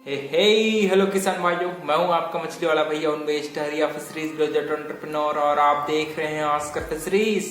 हे hello किसान भाइयों, मैं हूं आपका मछली वाला भैया उन्मेष टहरिया फिशरीज ग्रेजुएट एंटरप्रेन्योर और आप देख रहे हैं ऑस्कर फिशरीज।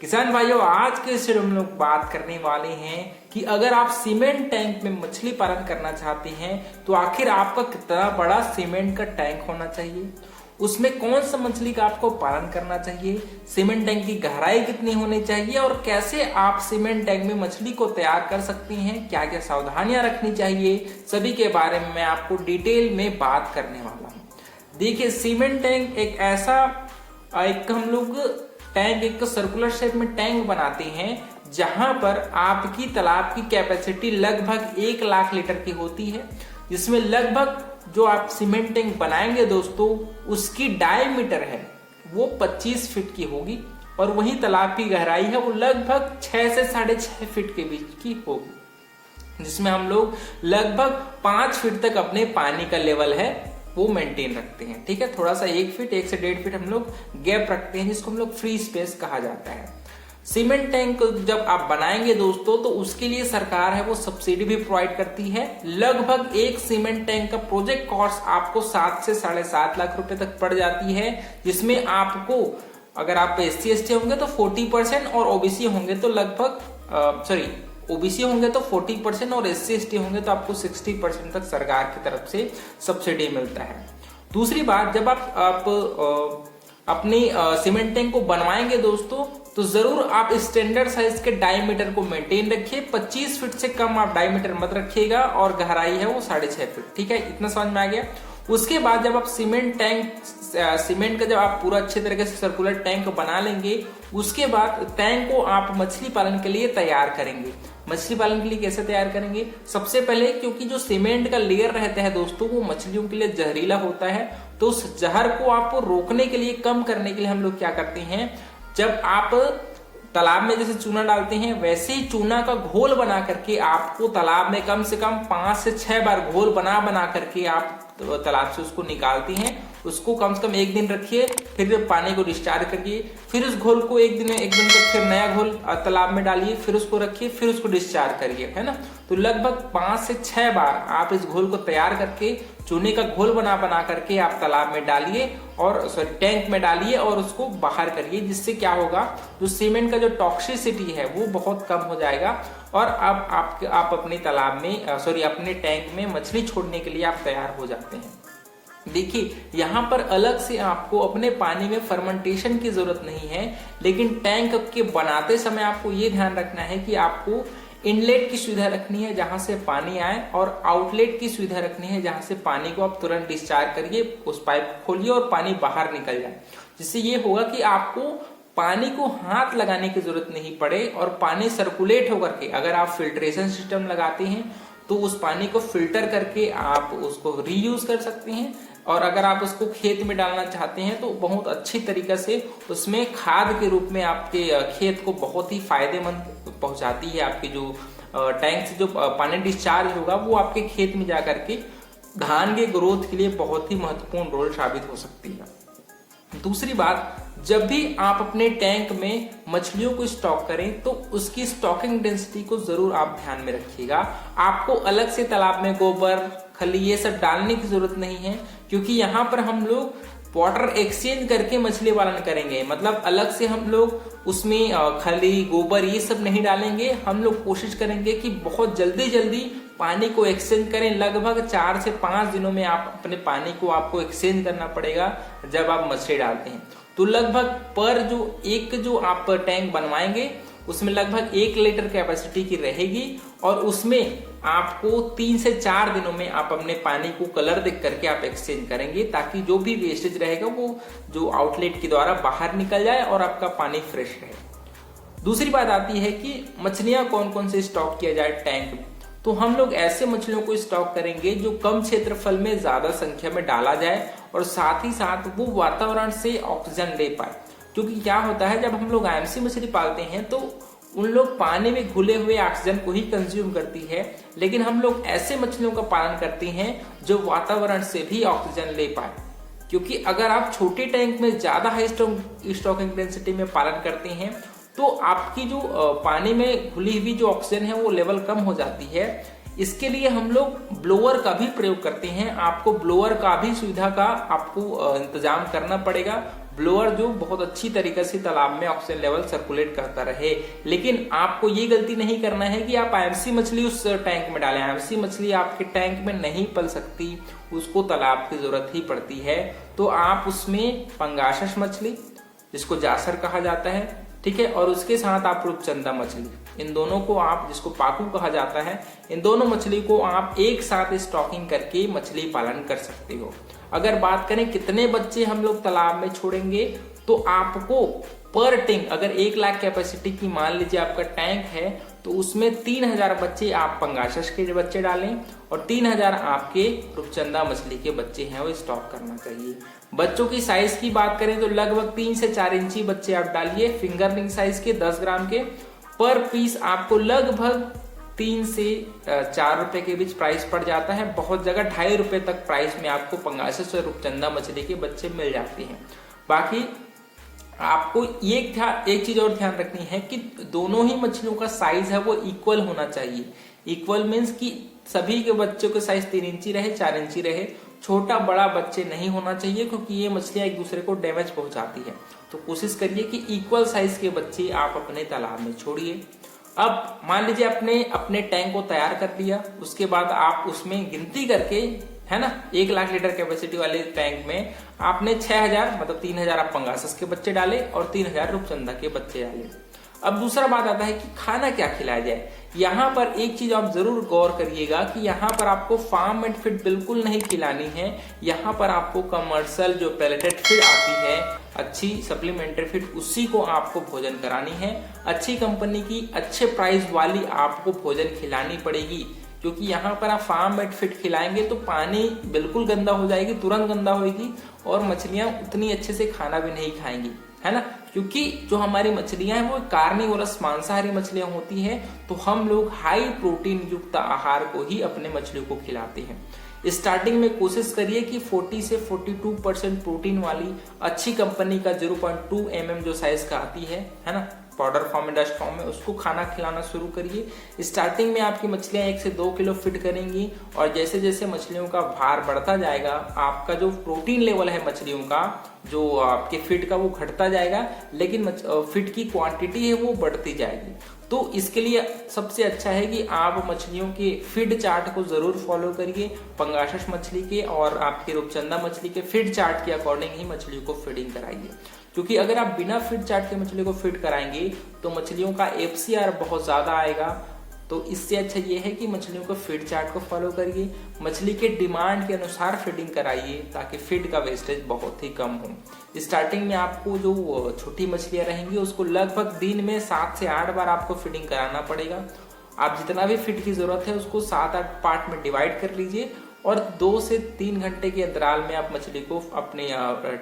किसान भाइयों, आज के इस वीडियो में हम लोग बात करने वाले हैं कि अगर आप सीमेंट टैंक में मछली पालन करना चाहते हैं तो आखिर आपका कितना बड़ा सीमेंट का टैंक होना चाहिए, उसमें कौन सा मछली का आपको पालन करना चाहिए, सीमेंट टैंक की गहराई कितनी होनी चाहिए और कैसे आप सीमेंट टैंक में मछली को तैयार कर सकते हैं, क्या क्या सावधानियां रखनी चाहिए, सभी के बारे में मैं आपको डिटेल में बात करने वाला हूं। देखिए, सीमेंट टैंक एक ऐसा हम लोग टैंक एक सर्कुलर शेप में टैंक बनाते हैं जहां पर आपकी तालाब की कैपेसिटी लगभग 1 लाख लीटर की होती है, जिसमें लगभग जो आप सीमेंट टैंक बनाएंगे दोस्तों उसकी डायमीटर है वो 25 फीट की होगी और वही तालाब की गहराई है वो लगभग 6 से 6.5 फीट के बीच की होगी, जिसमें हम लोग लगभग 5 फीट तक अपने पानी का लेवल है वो मेंटेन रखते हैं। ठीक है, थोड़ा सा 1 फीट 1 से 1.5 फीट हम लोग गैप रखते हैं जिसको हम लोग फ्री स्पेस कहा जाता है। सीमेंट टैंक जब आप बनाएंगे दोस्तों तो उसके लिए सरकार है वो सब्सिडी भी प्रोवाइड करती है। लगभग एक सीमेंट टैंक का प्रोजेक्ट कॉस्ट आपको 7 से 7.5 लाख रुपए तक पड़ जाती है, जिसमें आपको अगर आप SC/ST होंगे तो 40% और ओबीसी होंगे तो ओबीसी होंगे तो 40% और SC/ST होंगे तो आपको 60% तक सरकार की तरफ से सब्सिडी मिलता है। दूसरी बात, जब आप अपनी सीमेंट टैंक को बनवाएंगे दोस्तों तो जरूर आप स्टैंडर्ड साइज के डायमीटर को मेंटेन रखिए। 25 फीट से कम आप डायमीटर मत रखिएगा और गहराई है वो 6.5 फीट। ठीक है, इतना समझ में आ गया। उसके बाद जब आप सीमेंट का जब आप पूरा अच्छे तरीके से सर्कुलर टैंक बना लेंगे, उसके बाद टैंक को आप मछली पालन के लिए तैयार करेंगे। मछली पालन के लिए कैसे तैयार करेंगे? सबसे पहले, क्योंकि जो सीमेंट का लेयर रहता है दोस्तों वो मछलियों के लिए जहरीला होता है, तो उस जहर को आपको रोकने के लिए, कम करने के लिए हम लोग क्या करते हैं, जब आप तालाब में जैसे चूना डालते हैं वैसे ही चूना का घोल बना करके आपको तालाब में कम से कम 5 से 6 बार घोल बना करके आप तालाब से उसको निकालती हैं। उसको कम से कम 1 दिन रखिए, फिर पानी को डिस्चार्ज करिए, फिर उस घोल को 1 दिन तक फिर नया घोल तालाब में डालिए, फिर उसको रखिए, फिर उसको डिस्चार्ज करिए, है ना। तो लगभग 5 से 6 बार आप इस घोल को तैयार करके, चूने का घोल बना करके आप तालाब में डालिए और टैंक में डालिए और उसको बाहर करिए, जिससे क्या होगा, जो सीमेंट का जो टॉक्सिसिटी है वो बहुत कम हो जाएगा और अब आप अपने तालाब में अपने टैंक में मछली छोड़ने के लिए आप तैयार हो जाते हैं। देखिए, यहाँ पर अलग से आपको अपने पानी में फर्मेंटेशन की जरूरत नहीं है, लेकिन टैंक के बनाते समय आपको ये ध्यान रखना है कि आपको इनलेट की सुविधा रखनी है जहां से पानी आए और आउटलेट की सुविधा रखनी है जहां से पानी को आप तुरंत डिस्चार्ज करिए, उस पाइप खोलिए और पानी बाहर निकल जाए। जिससे ये होगा कि आपको पानी को हाथ लगाने की जरूरत नहीं पड़े और पानी सर्कुलेट होकर के, अगर आप फिल्ट्रेशन सिस्टम लगाते हैं तो उस पानी को फिल्टर करके आप उसको रीयूज कर सकते हैं और अगर आप उसको खेत में डालना चाहते हैं तो बहुत अच्छी तरीके से उसमें खाद के रूप में आपके खेत को बहुत ही फायदेमंद पहुंचाती है। आपके जो टैंक से जो पानी डिस्चार्ज होगा वो आपके खेत में जाकर के धान के ग्रोथ के लिए बहुत ही महत्वपूर्ण रोल साबित हो सकती है। दूसरी बात, जब भी आप अपने टैंक में मछलियों को स्टॉक करें तो उसकी स्टॉकिंग डेंसिटी को जरूर आप ध्यान में रखिएगा। आपको अलग से तालाब में गोबर, खली ये सब डालने की जरूरत नहीं है, क्योंकि यहाँ पर हम लोग वाटर एक्सचेंज करके मछली पालन करेंगे। मतलब अलग से हम लोग उसमें खली, गोबर ये सब नहीं डालेंगे। हम लोग कोशिश करेंगे कि बहुत जल्दी पानी को एक्सचेंज करें। लगभग 4 से 5 दिनों में आप अपने पानी को आपको एक्सचेंज करना पड़ेगा जब आप मछली डालते हैं। तो लगभग पर जो आप टैंक बनवाएंगे उसमें लगभग 1 लीटर कैपेसिटी की रहेगी और उसमें आपको 3 से 4 दिनों में आप अपने पानी को कलर देख करके आप एक्सचेंज करेंगे, ताकि जो भी वेस्टेज रहेगा वो जो आउटलेट के द्वारा बाहर निकल जाए और आपका पानी फ्रेश रहे। दूसरी बात आती है कि मछलियां कौन कौन से स्टॉक किया जाए टैंक में। तो हम लोग ऐसे मछलियों को स्टॉक करेंगे जो कम क्षेत्रफल में ज्यादा संख्या में डाला जाए और साथ ही साथ वो वातावरण से ऑक्सीजन ले पाए। क्योंकि क्या होता है, जब हम लोग IMC मछली पालते हैं तो उन लोग पानी में घुले हुए ऑक्सीजन को ही कंज्यूम करती है, लेकिन हम लोग ऐसे मछलियों का पालन करते हैं जो वातावरण से भी ऑक्सीजन ले पाए। क्योंकि अगर आप छोटे टैंक में ज्यादा हाई स्टॉकिंग डेंसिटी में पालन करते हैं तो आपकी जो पानी में घुली हुई जो ऑक्सीजन है वो लेवल कम हो जाती है। इसके लिए हम लोग ब्लोअर का भी प्रयोग करते हैं। आपको ब्लोअर का भी सुविधा का आपको इंतजाम करना पड़ेगा। ब्लोअर जो बहुत अच्छी तरीके से तालाब में ऑक्सीजन लेवल सर्कुलेट करता रहे। लेकिन आपको ये गलती नहीं करना है कि आप आईएमसी मछली उस टैंक में डालें। आईएमसी मछली आपके टैंक में नहीं पल सकती, उसको तालाब की जरूरत ही पड़ती है। तो आप उसमें पंगासस मछली, जिसको जासर कहा जाता है, ठीक है, और उसके साथ आप रूपचंदा मछली, इन दोनों को आप, जिसको पाकू कहा जाता है, इन दोनों मछली को आप एक साथ स्टॉकिंग करके मछली पालन कर सकते हो। अगर बात करें कितने बच्चे हम लोग तालाब में छोड़ेंगे, तो आपको पर टैंक, अगर 1 लाख कैपेसिटी की मान लीजिए आपका टैंक है, तो उसमें 3000 बच्चे आप पंगासस के बच्चे डालें और 3000 आपके रूपचंदा मछली के बच्चे हैं वो स्टॉक करना चाहिए। बच्चों की साइज की बात करें तो लगभग 3 से 4 इंची बच्चे आप डालिए, फिंगरलिंग साइज के 10 ग्राम के। पर पीस आपको लगभग 3 से 4 रुपए के बीच प्राइस पड़ जाता है। बहुत जगह 2.5 रुपए तक प्राइस में आपको पंगासस और रूपचंदा मछली के बच्चे मिल जाते हैं। बाकी आपको एक चीज और ध्यान रखनी है कि दोनों ही मछलियों का साइज है वो इक्वल होना चाहिए। इक्वल मीन्स कि सभी के बच्चों के साइज 3 इंची रहे, 4 इंची रहे। छोटा बड़ा बच्चे नहीं होना चाहिए, क्योंकि ये मछलियां एक दूसरे को डैमेज पहुंचाती है। तो कोशिश करिए कि इक्वल साइज के बच्चे आप अपने तालाब में छोड़िए। अब मान लीजिए आपने अपने टैंक को तैयार कर लिया, उसके बाद आप उसमें गिनती करके, है ना, 1 लाख लीटर कैपेसिटी वाले टैंक में आपने 6000 मतलब 3000 आप पंगासस के बच्चे डाले और 3000 रूपचंदा के बच्चे डाले। अब दूसरा बात आता है कि खाना क्या खिलाया जाए। यहाँ पर एक चीज आप जरूर गौर करिएगा कि यहाँ पर आपको फार्म मेड फीड बिल्कुल नहीं खिलानी है। यहाँ पर आपको कमर्शियल जो पैलेटेड फीड आती है, अच्छी सप्लीमेंट्री फीड, उसी को आपको भोजन करानी है। अच्छी कंपनी की अच्छे प्राइस वाली आपको भोजन खिलानी पड़ेगी, क्योंकि यहाँ पर आप फार्म मेड फीड खिलाएंगे तो पानी बिल्कुल गंदा हो जाएगी, तुरंत गंदा होगी और मछलियां उतनी अच्छे से खाना भी नहीं खाएंगी, है ना। क्योंकि जो हमारी मछलियां हैं वो कार्निवोरस मांसाहारी मछलियां होती हैं, तो हम लोग हाई प्रोटीन युक्त आहार को ही अपने मछलियों को खिलाते हैं। स्टार्टिंग में कोशिश करिए कि 40 से 42% प्रोटीन वाली अच्छी कंपनी का 0.2 mm जो साइज का आती है ना, पाउडर फॉर्म में, डस्ट फॉर्म में, उसको खाना खिलाना शुरू करिए। स्टार्टिंग में आपकी मछलियां 1 से 2 किलो फिट करेंगी और जैसे जैसे मछलियों का भार बढ़ता जाएगा, आपका जो प्रोटीन लेवल है मछलियों का, जो आपके फीड का, वो घटता जाएगा, लेकिन फीड की क्वांटिटी है वो बढ़ती जाएगी। तो इसके लिए सबसे अच्छा है कि आप मछलियों के फीड चार्ट को जरूर फॉलो करिए। पंगासस मछली के और आपके रूपचंदा मछली के फीड चार्ट के अकॉर्डिंग ही मछलियों को फीडिंग कराइए, क्योंकि अगर आप बिना फीड चार्ट के मछली को फीड कराएंगे तो मछलियों का FCR बहुत ज्यादा आएगा। तो इससे अच्छा ये है कि मछलियों को फीड चार्ट को फॉलो करिए, मछली के डिमांड के अनुसार फीडिंग कराइए, ताकि फीड का वेस्टेज बहुत ही कम हो। स्टार्टिंग में आपको जो छोटी मछलियां रहेंगी उसको लगभग दिन में 7 से 8 बार आपको फीडिंग कराना पड़ेगा। आप जितना भी फीड की जरूरत है उसको 7-8 पार्ट में डिवाइड कर लीजिए और 2 से 3 घंटे के अंतराल में आप मछली को अपने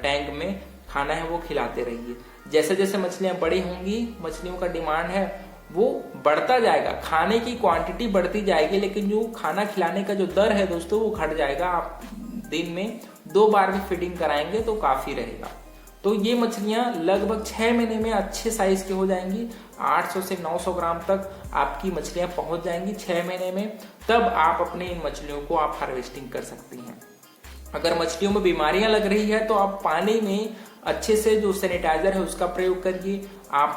टैंक में खाना है वो खिलाते रहिए। जैसे जैसे मछलियां बड़ी होंगी, मछलियों का डिमांड है वो बढ़ता जाएगा, खाने की क्वांटिटी बढ़ती जाएगी, लेकिन जो खाना खिलाने का जो दर है दोस्तों वो घट जाएगा। आप दिन में 2 बार भी फीडिंग कराएंगे तो काफी रहेगा। तो ये मछलियां लगभग 6 महीने में अच्छे साइज की हो जाएंगी। 800 से 900 ग्राम तक आपकी मछलियां पहुंच जाएंगी 6 महीने में। तब आप अपने इन मछलियों को आप हार्वेस्टिंग कर सकती हैं। अगर मछलियों में बीमारियां लग रही है तो आप पानी में अच्छे से जो सैनिटाइजर है उसका प्रयोग करिए। आप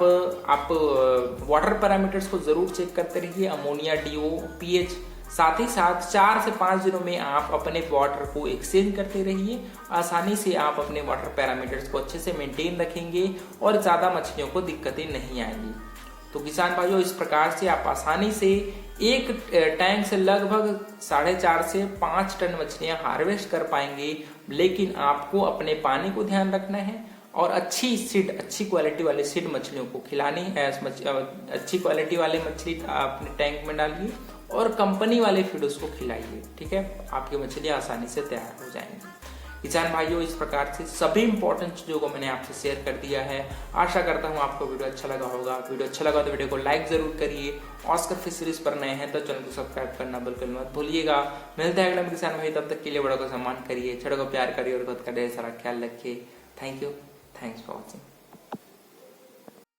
वाटर पैरामीटर्स को जरूर चेक करते रहिए, अमोनिया, DO, pH। साथ ही साथ 4 से 5 दिनों में आप अपने वाटर को एक्सचेंज करते रहिए। आसानी से आप अपने वाटर पैरामीटर्स को अच्छे से मेंटेन रखेंगे और ज्यादा मछलियों को दिक्कतें नहीं आएंगी। तो किसान भाइयों, इस प्रकार से आप आसानी से एक टैंक से लगभग 4.5 से 5 टन मछलियां हार्वेस्ट कर पाएंगे। लेकिन आपको अपने पानी को ध्यान रखना है और अच्छी क्वालिटी वाले सीड मछलियों को खिलानी है। अच्छी क्वालिटी वाले मछली अपने टैंक में डालिए और कंपनी वाले फीड उसको खिलाइए, ठीक है। आपकी मछलियां आसानी से तैयार हो जाएंगी। किसान भाइयों, इस प्रकार से सभी इंपॉर्टेंट चीजों को मैंने आपसे शेयर कर दिया है। आशा करता हूँ आपको वीडियो अच्छा लगा होगा। वीडियो अच्छा लगा तो वीडियो को लाइक जरूर करिए। ऑस्कर फिश सीरीज पर नए हैं तो चैनल को सब्सक्राइब करना बिल्कुल मत भूलिएगा। मिलते हैं अगले किसान भाई, तब तक के लिए बड़ों का सम्मान करिए, छोटों को प्यार करिए और खुद का ढेर सारा ख्याल रखिए। Thank you, thanks for watching.